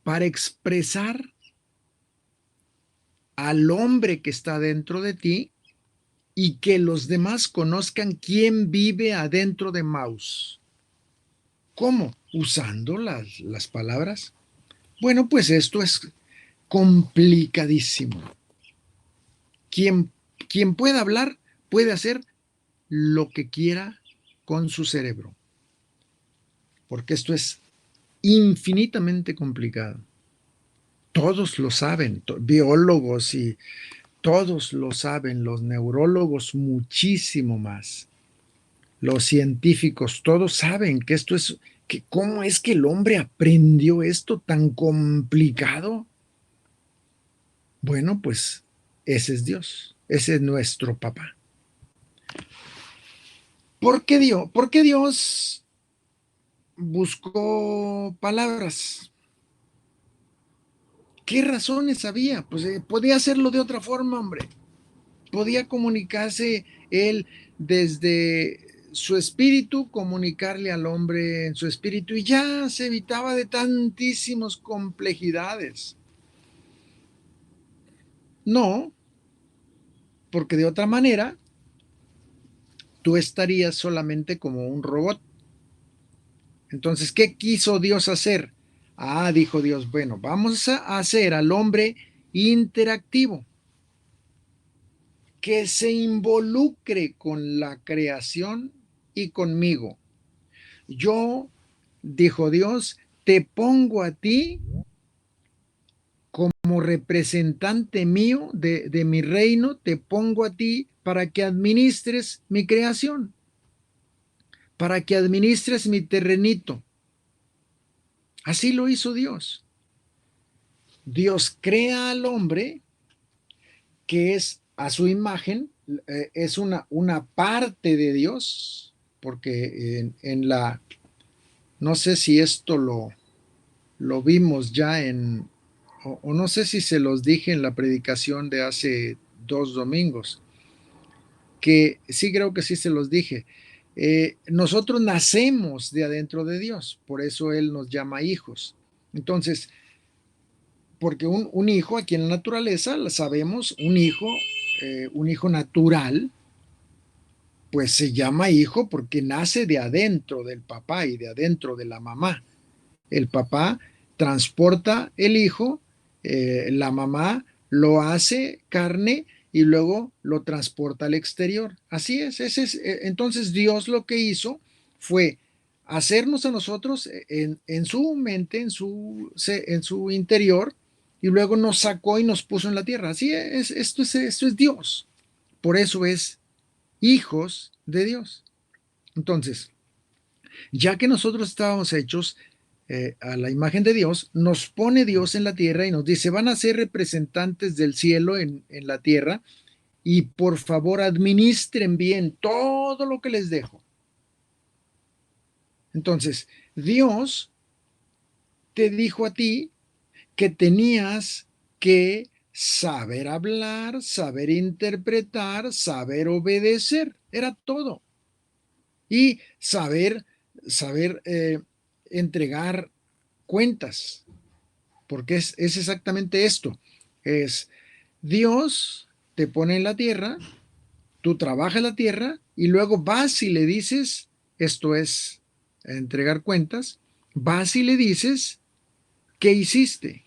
para expresar al hombre que está dentro de ti y que los demás conozcan quién vive adentro de Maus. ¿Cómo? Usando las palabras. Bueno, pues esto es complicadísimo. Quien, quien pueda hablar puede hacer lo que quiera con su cerebro, porque esto es infinitamente complicado. Todos lo saben, biólogos y todos lo saben, los neurólogos muchísimo más. Los científicos todos saben que esto es, que cómo es que el hombre aprendió esto tan complicado. Bueno, pues ese es Dios, ese es nuestro papá. ¿Por qué Dios buscó palabras? ¿Qué razones había? Pues podía hacerlo de otra forma, hombre. Podía comunicarse él desde su espíritu, comunicarle al hombre en su espíritu y ya se evitaba de tantísimas complejidades. No, porque de otra manera tú estarías solamente como un robot. Entonces, ¿qué quiso Dios hacer? Dijo Dios, bueno, vamos a hacer al hombre interactivo, que se involucre con la creación y conmigo. Yo, dijo Dios, te pongo a ti como representante mío de mi reino, te pongo a ti para que administres mi creación, para que administres mi terrenito. Así lo hizo Dios. Dios crea al hombre que es a su imagen, es una parte de Dios, porque en no sé si esto lo vimos ya o no sé si se los dije en la predicación de hace 2 domingos, que sí creo que sí se los dije. Nosotros nacemos de adentro de Dios, por eso Él nos llama hijos. Entonces, porque un hijo aquí en la naturaleza, sabemos, un hijo natural, pues se llama hijo porque nace de adentro del papá y de adentro de la mamá. El papá transporta el hijo, la mamá lo hace carne y luego lo transporta al exterior. Así es, entonces Dios lo que hizo fue hacernos a nosotros en su mente, en su interior, y luego nos sacó y nos puso en la tierra. Así es, esto es Dios. Por eso es hijos de Dios. Entonces, ya que nosotros estábamos hechos a la imagen de Dios, nos pone Dios en la tierra y nos dice, van a ser representantes del cielo en la tierra y por favor administren bien todo lo que les dejo. Entonces, Dios te dijo a ti que tenías que saber hablar, saber interpretar, saber obedecer. Era todo. Y saber entregar cuentas, porque es exactamente esto. Es Dios te pone en la tierra, tú trabajas la tierra y luego vas y le dices, esto es entregar cuentas, vas y le dices, ¿qué hiciste?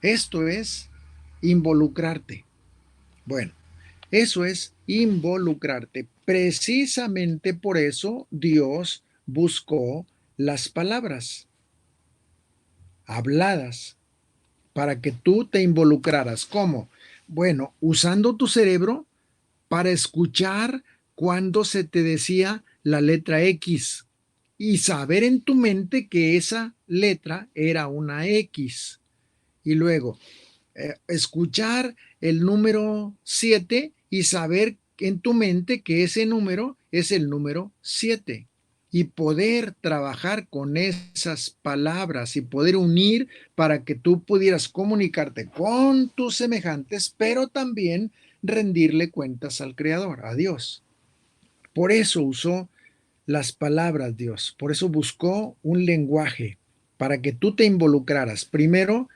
Esto es involucrarte. Bueno, eso es involucrarte. Precisamente por eso Dios buscó las palabras habladas para que tú te involucraras. ¿Cómo? Bueno, usando tu cerebro para escuchar cuando se te decía la letra X y saber en tu mente que esa letra era una X. Y luego, escuchar el número 7 y saber en tu mente que ese número es el número 7 y poder trabajar con esas palabras y poder unir para que tú pudieras comunicarte con tus semejantes, pero también rendirle cuentas al Creador, a Dios. Por eso usó las palabras Dios, por eso buscó un lenguaje para que tú te involucraras. Primero,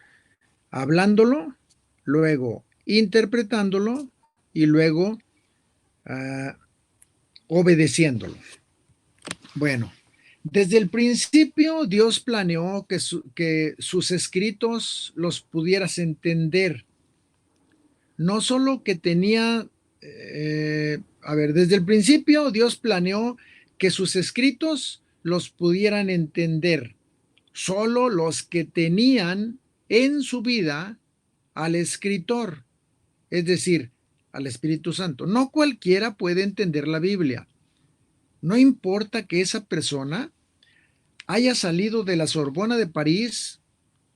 hablándolo, luego interpretándolo y luego uh, obedeciéndolo. Bueno, desde el principio Dios planeó que sus escritos los pudieras entender. No solo que tenía, desde el principio Dios planeó que sus escritos los pudieran entender. Solo los que tenían en su vida al escritor, es decir, al Espíritu Santo. No cualquiera puede entender la Biblia. No importa que esa persona haya salido de la Sorbona de París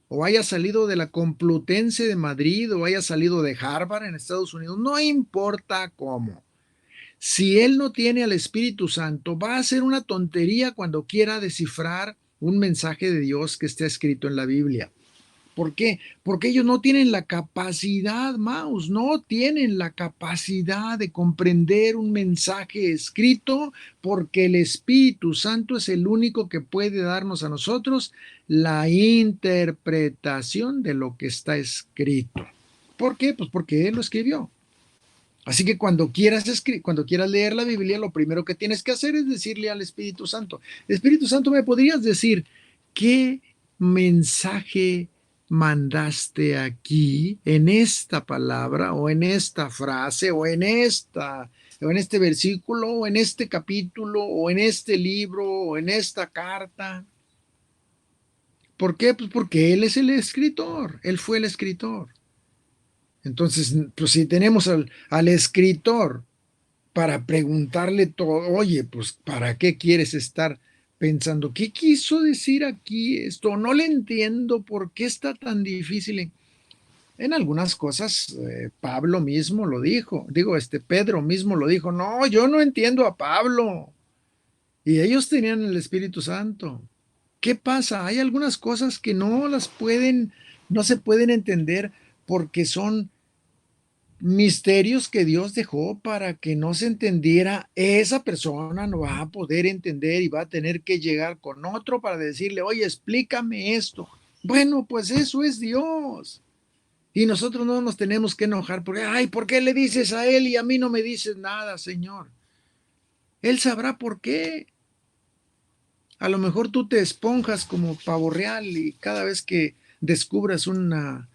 o haya salido de la Complutense de Madrid o haya salido de Harvard en Estados Unidos, no importa cómo. Si él no tiene al Espíritu Santo, va a ser una tontería cuando quiera descifrar un mensaje de Dios que está escrito en la Biblia. ¿Por qué? Porque ellos no tienen la capacidad, Maus, no tienen la capacidad de comprender un mensaje escrito, porque el Espíritu Santo es el único que puede darnos a nosotros la interpretación de lo que está escrito. ¿Por qué? Pues porque Él lo escribió. Así que cuando quieras leer la Biblia, lo primero que tienes que hacer es decirle al Espíritu Santo, Espíritu Santo, ¿me podrías decir qué mensaje mandaste aquí en esta palabra o en esta frase o en este versículo o en este capítulo o en este libro o en esta carta? ¿Por qué? Pues porque Él es el escritor, Él fue el escritor. Entonces, pues si tenemos al escritor para preguntarle todo, oye, pues ¿para qué quieres estar pensando? ¿Qué quiso decir aquí esto? No le entiendo, ¿por qué está tan difícil? En algunas cosas, Pablo mismo lo dijo, Pedro mismo lo dijo, no, yo no entiendo a Pablo. Y ellos tenían el Espíritu Santo. ¿Qué pasa? Hay algunas cosas que no las pueden No se pueden entender porque son misterios que Dios dejó para que no se entendiera. Esa persona no va a poder entender y va a tener que llegar con otro para decirle, oye, explícame esto. Bueno, pues eso es Dios. Y nosotros no nos tenemos que enojar porque, ay, ¿por qué le dices a él y a mí no me dices nada, Señor? Él sabrá por qué. A lo mejor tú te esponjas como pavo real y cada vez que descubras una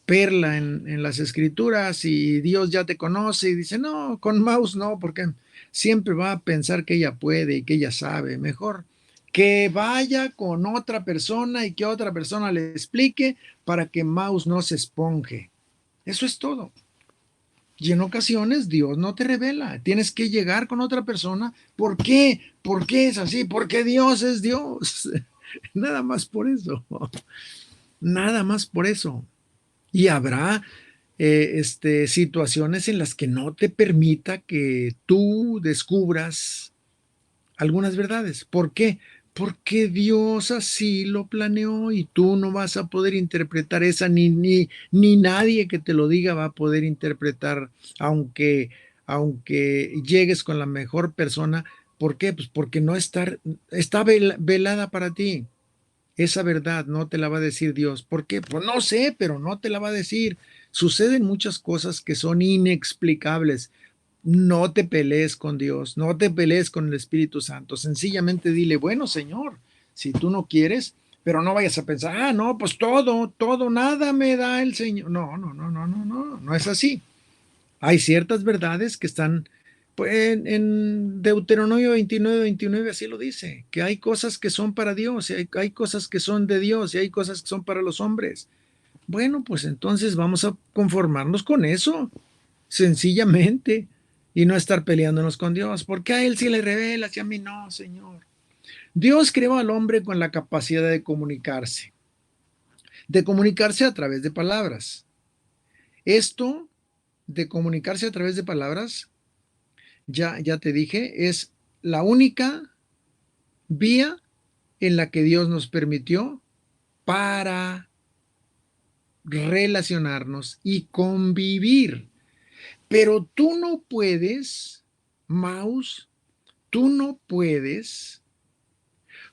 perla en las escrituras y Dios ya te conoce y dice, no, con Mouse no, porque siempre va a pensar que ella puede y que ella sabe. Mejor que vaya con otra persona y que otra persona le explique para que Mouse no se esponje. Eso es todo. Y en ocasiones Dios no te revela. Tienes que llegar con otra persona. ¿Por qué? ¿Por qué es así? Porque Dios es Dios. Nada más por eso. Nada más por eso. Y habrá situaciones en las que no te permita que tú descubras algunas verdades. ¿Por qué? Porque Dios así lo planeó y tú no vas a poder interpretar esa, ni nadie que te lo diga va a poder interpretar, aunque llegues con la mejor persona. ¿Por qué? Pues porque no está velada para ti. Esa verdad no te la va a decir Dios. ¿Por qué? Pues no sé, pero no te la va a decir. Suceden muchas cosas que son inexplicables. No te pelees con Dios, no te pelees con el Espíritu Santo. Sencillamente dile, bueno, Señor, si tú no quieres, pero no vayas a pensar, no, pues todo, nada me da el Señor. No, no, no, no, no, no, no es así. Hay ciertas verdades que están, pues, en Deuteronomio 29, así lo dice, que hay cosas que son para Dios, y hay cosas que son de Dios, y hay cosas que son para los hombres. Bueno, pues entonces vamos a conformarnos con eso, sencillamente, y no estar peleándonos con Dios, porque a Él sí le revela, y a mí no, Señor. Dios creó al hombre con la capacidad de comunicarse a través de palabras. Esto de comunicarse a través de palabras, ya te dije, es la única vía en la que Dios nos permitió para relacionarnos y convivir. Pero tú no puedes, Maus, tú no puedes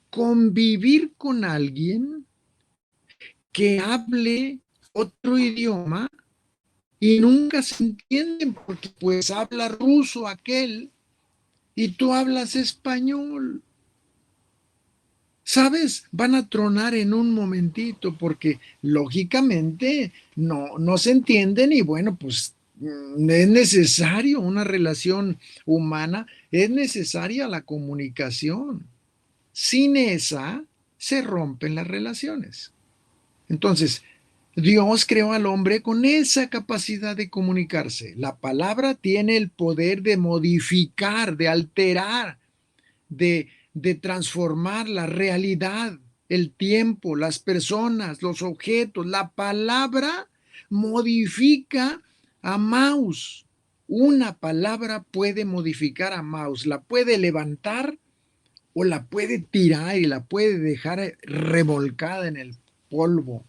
convivir con alguien que hable otro idioma y nunca se entienden porque pues habla ruso aquel y tú hablas español. ¿Sabes? Van a tronar en un momentito porque lógicamente no se entienden y bueno, pues es necesario una relación humana, es necesaria la comunicación. Sin esa se rompen las relaciones. Entonces, Dios creó al hombre con esa capacidad de comunicarse. La palabra tiene el poder de modificar, de alterar, de transformar la realidad, el tiempo, las personas, los objetos. La palabra modifica a Maus. Una palabra puede modificar a Maus, la puede levantar o la puede tirar y la puede dejar revolcada en el polvo.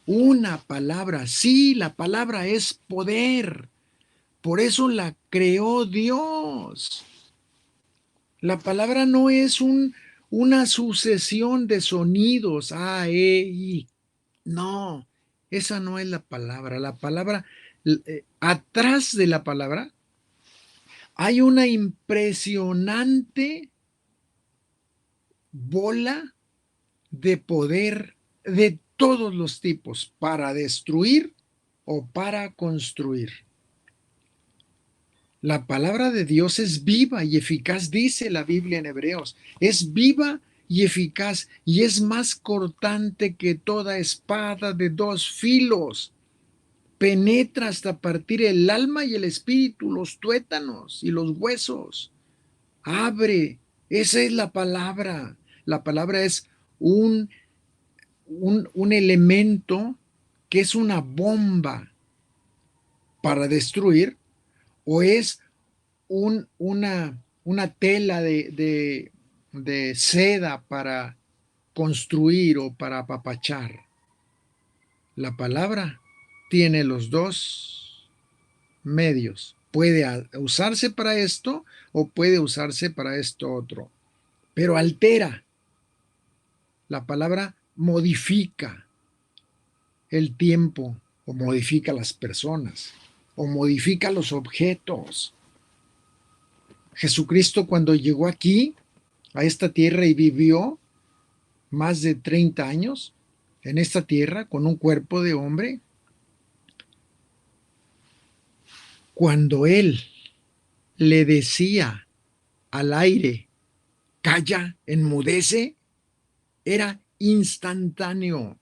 Una palabra, sí, la palabra es poder. Por eso la creó Dios. La palabra no es una sucesión de sonidos, A, E, I. No, esa no es la palabra. La palabra, atrás de la palabra, hay una impresionante bola de poder de todos los tipos para destruir o para construir. La palabra de Dios es viva y eficaz, dice la Biblia en Hebreos. Es viva y eficaz y es más cortante que toda espada de dos filos. Penetra hasta partir el alma y el espíritu, los tuétanos y los huesos. Abre. Esa es la palabra. La palabra es un elemento que es una bomba para destruir o es una tela de seda para construir o para apapachar. La palabra tiene los dos medios. Puede usarse para esto o puede usarse para esto otro, pero altera. La palabra modifica el tiempo o modifica las personas o modifica los objetos. Jesucristo cuando llegó aquí, a esta tierra y vivió más de 30 años en esta tierra con un cuerpo de hombre, cuando él le decía al aire, calla, enmudece, era instantáneo.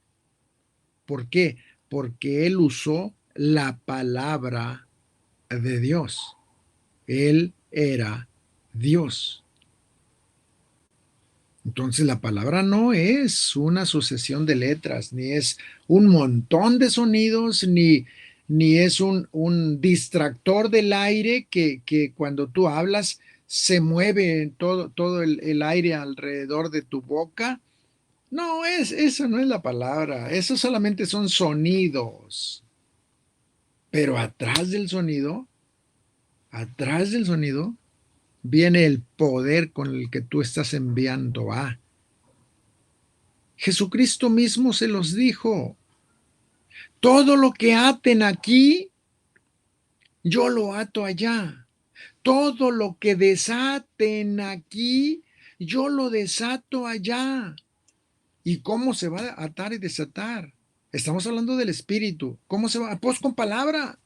¿Por qué? Porque él usó la palabra de Dios. Él era Dios. Entonces la palabra no es una sucesión de letras, ni es un montón de sonidos, ni es un distractor del aire que cuando tú hablas se mueve todo el aire alrededor de tu boca. No, eso no es la palabra, eso solamente son sonidos. Pero atrás del sonido, viene el poder con el que tú estás enviando a. Jesucristo mismo se los dijo. Todo lo que aten aquí, yo lo ato allá. Todo lo que desaten aquí, yo lo desato allá. ¿Y cómo se va a atar y desatar? Estamos hablando del espíritu. ¿Cómo se va? Pues con palabra.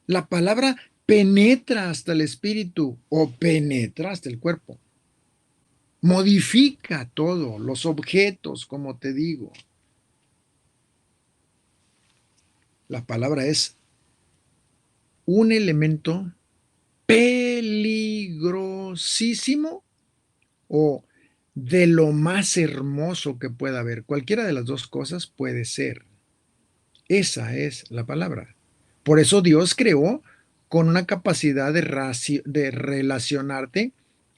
La palabra penetra hasta el espíritu o penetra hasta el cuerpo. Modifica todo, los objetos, como te digo. La palabra es un elemento peligrosísimo o de lo más hermoso que pueda haber. Cualquiera de las dos cosas puede ser. Esa es la palabra. Por eso Dios creó con una capacidad de relacionarte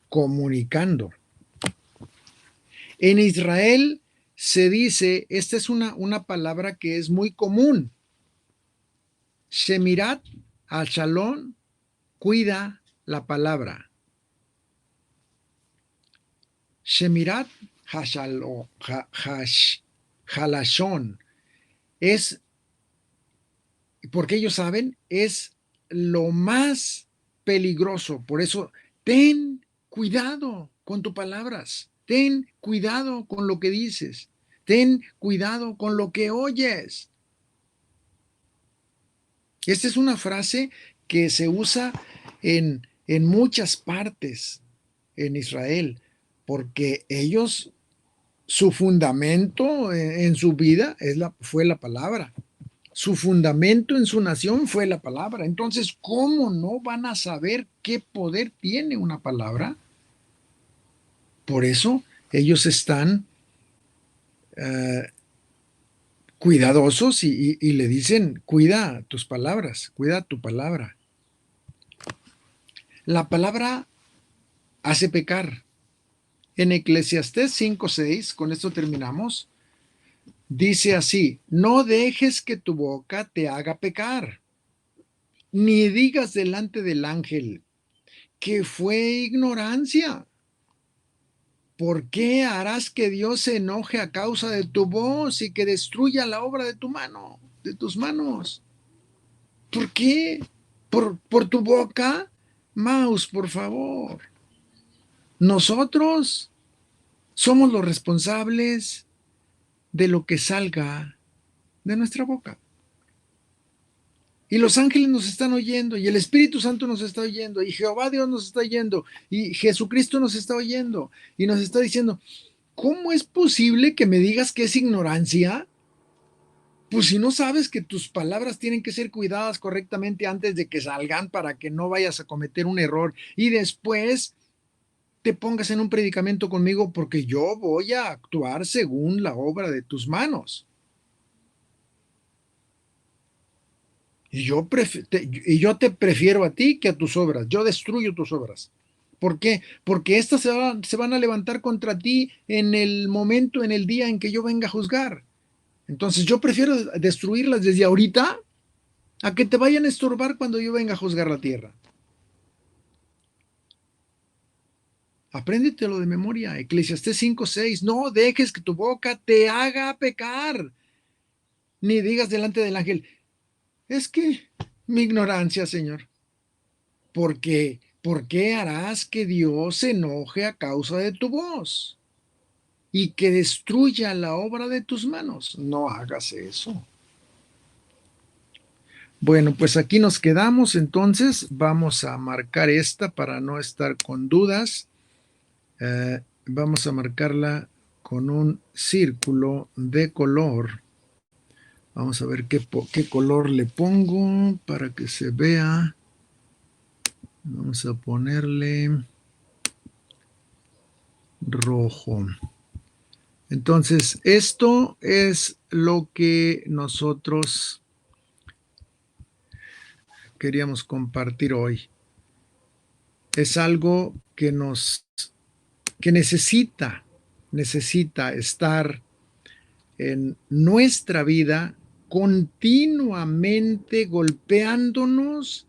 comunicando. En Israel se dice, esta es una palabra que es muy común. Shemirat al-Shalom, cuida la palabra. Shemirat halashon es, porque ellos saben, es lo más peligroso. Por eso, ten cuidado con tus palabras. Ten cuidado con lo que dices. Ten cuidado con lo que oyes. Esta es una frase que se usa en muchas partes en Israel, porque ellos, su fundamento en su vida fue la palabra. Su fundamento en su nación fue la palabra. Entonces, ¿cómo no van a saber qué poder tiene una palabra? Por eso ellos están cuidadosos y le dicen, cuida tus palabras, cuida tu palabra. La palabra hace pecar. En Eclesiastés 5:6, con esto terminamos, dice así, no dejes que tu boca te haga pecar, ni digas delante del ángel que fue ignorancia. ¿Por qué harás que Dios se enoje a causa de tu voz y que destruya la obra de tu mano, de tus manos? ¿Por qué? ¿Por tu boca? Maus, por favor. Nosotros somos los responsables de lo que salga de nuestra boca. Y los ángeles nos están oyendo, y el Espíritu Santo nos está oyendo, y Jehová Dios nos está oyendo, y Jesucristo nos está oyendo, y nos está diciendo, ¿cómo es posible que me digas que es ignorancia? Pues si no sabes que tus palabras tienen que ser cuidadas correctamente antes de que salgan para que no vayas a cometer un error y después te pongas en un predicamento conmigo porque yo voy a actuar según la obra de tus manos. Y yo te prefiero a ti que a tus obras. Yo destruyo tus obras. ¿Por qué? Porque estas se van a levantar contra ti en el momento, en el día en que yo venga a juzgar. Entonces yo prefiero destruirlas desde ahorita a que te vayan a estorbar cuando yo venga a juzgar la tierra. Apréndetelo de memoria. Eclesiastés 5:6. No dejes que tu boca te haga pecar, ni digas delante del ángel, es que mi ignorancia, Señor. ¿Por qué harás que Dios se enoje a causa de tu voz y que destruya la obra de tus manos? No hagas eso. Bueno, pues aquí nos quedamos, entonces vamos a marcar esta para no estar con dudas. Vamos a marcarla con un círculo de color. Vamos a ver qué color le pongo para que se vea. Vamos a ponerle rojo. Entonces, esto es lo que nosotros queríamos compartir hoy. Es algo que necesita estar en nuestra vida continuamente golpeándonos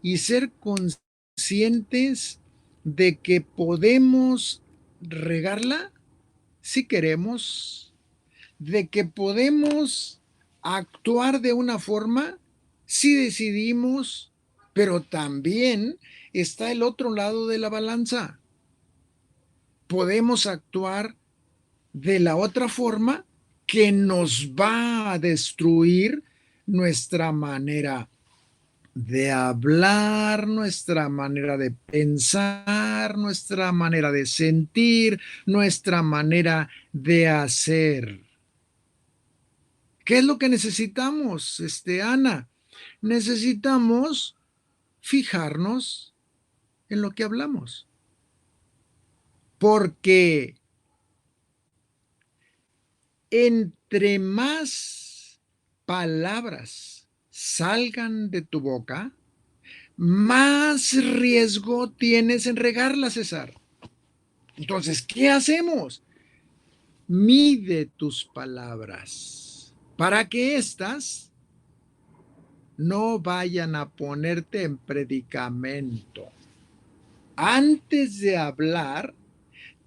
y ser conscientes de que podemos regarla si queremos, de que podemos actuar de una forma si decidimos, pero también está el otro lado de la balanza. Podemos actuar de la otra forma que nos va a destruir nuestra manera de hablar, nuestra manera de pensar, nuestra manera de sentir, nuestra manera de hacer. ¿Qué es lo que necesitamos, Ana? Necesitamos fijarnos en lo que hablamos. Porque entre más palabras salgan de tu boca, más riesgo tienes en regarla, César. Entonces, ¿qué hacemos? Mide tus palabras para que éstas no vayan a ponerte en predicamento. Antes de hablar,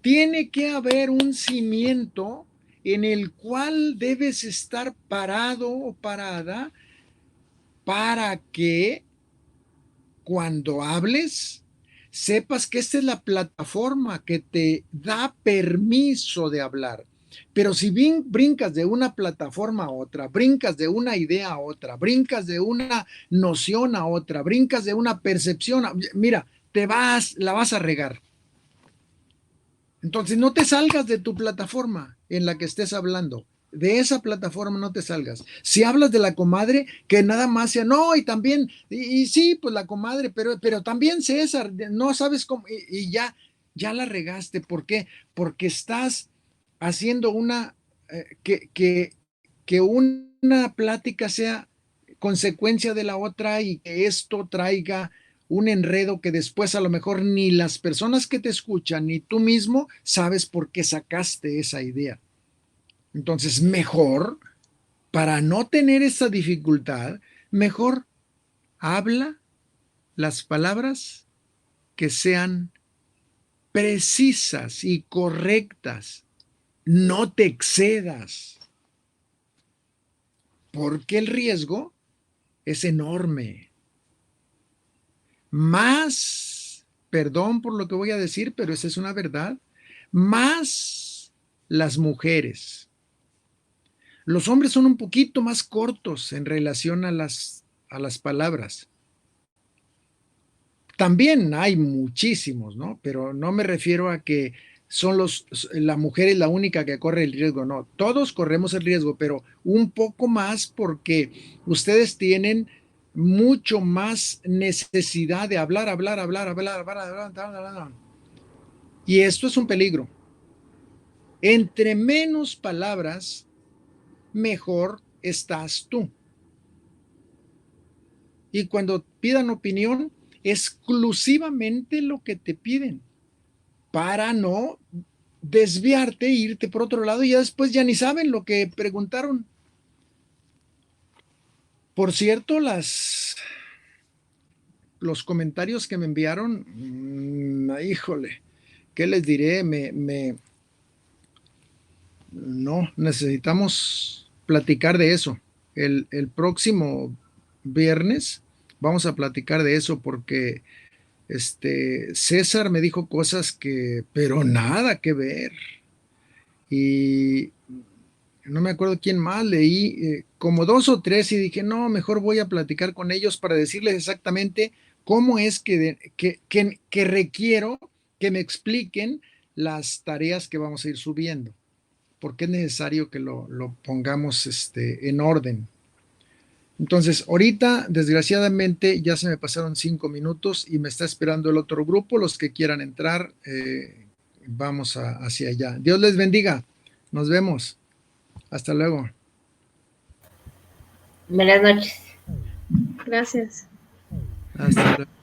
tiene que haber un cimiento en el cual debes estar parado o parada para que cuando hables sepas que esta es la plataforma que te da permiso de hablar. Pero si bien brincas de una plataforma a otra, brincas de una idea a otra, brincas de una noción a otra, brincas de una percepción, mira, la vas a regar. Entonces, no te salgas de tu plataforma en la que estés hablando. De esa plataforma no te salgas. Si hablas de la comadre, que nada más sea, no, y también, y sí, pues la comadre, pero también César, no sabes cómo, y ya la regaste. ¿Por qué? Porque estás haciendo que una plática sea consecuencia de la otra y que esto traiga un enredo que después a lo mejor ni las personas que te escuchan ni tú mismo sabes por qué sacaste esa idea. Entonces, mejor, para no tener esa dificultad, mejor habla las palabras que sean precisas y correctas. No te excedas, porque el riesgo es enorme. Más, perdón por lo que voy a decir, pero esa es una verdad, más las mujeres. Los hombres son un poquito más cortos en relación a las palabras. También hay muchísimos, ¿no? Pero no me refiero a que la mujer es la única que corre el riesgo, no. Todos corremos el riesgo, pero un poco más porque ustedes tienen mucho más necesidad de hablar. Y esto es un peligro. Entre menos palabras, mejor estás tú. Y cuando pidan opinión, exclusivamente lo que te piden, para no desviarte e irte por otro lado y ya después ya ni saben lo que preguntaron. Por cierto, los comentarios que me enviaron, híjole, ¿qué les diré? No, necesitamos platicar de eso. El próximo viernes vamos a platicar de eso porque César me dijo cosas pero nada que ver. Y no me acuerdo quién más, leí como dos o tres y dije, no, mejor voy a platicar con ellos para decirles exactamente cómo es que requiero que me expliquen las tareas que vamos a ir subiendo, porque es necesario que lo pongamos en orden. Entonces, ahorita, desgraciadamente, ya se me pasaron 5 minutos y me está esperando el otro grupo. Los que quieran entrar, vamos hacia allá. Dios les bendiga. Nos vemos. Hasta luego. Buenas noches. Gracias. Hasta luego.